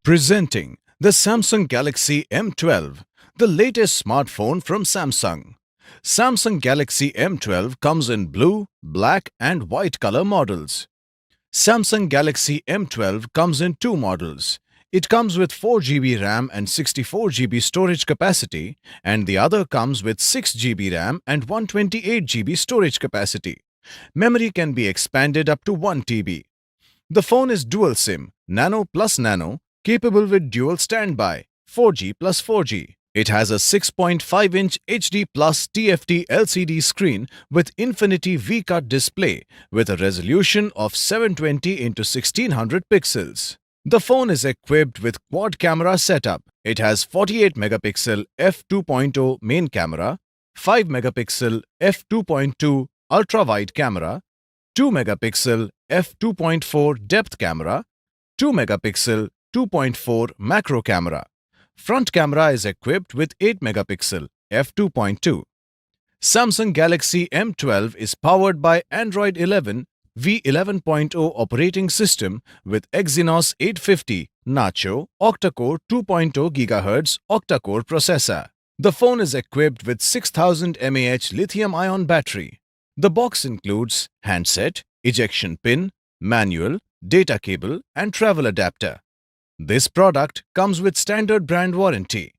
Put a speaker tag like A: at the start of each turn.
A: Presenting the Samsung Galaxy M12, the latest smartphone from Samsung. Samsung Galaxy M12 comes in blue, black and white color models. Samsung Galaxy M12 comes in two models. It comes with 4GB RAM and 64GB storage capacity, and the other comes with 6GB RAM and 128GB storage capacity. Memory can be expanded up to 1TB. The phone is dual SIM, Nano plus Nano, capable with dual standby, 4G plus 4G. It has a 6.5-inch HD Plus TFT LCD screen with Infinity V-Cut display with a resolution of 720 x 1600 pixels. The phone is equipped with quad camera setup. It has 48 megapixel f2.0 main camera, 5 megapixel f2.2 ultra-wide camera, 2 megapixel f2.4 depth camera, 2 megapixel 2.4 macro camera. Front camera is equipped with 8 megapixel f2.2. Samsung Galaxy M12 is powered by Android 11 V11.0 operating system with Exynos 850 Nacho Octa-core 2.0 GHz octa-core processor. The phone is equipped with 6000 mAh lithium-ion battery. The box includes handset, ejection pin, manual, data cable and travel adapter. This product comes with standard brand warranty.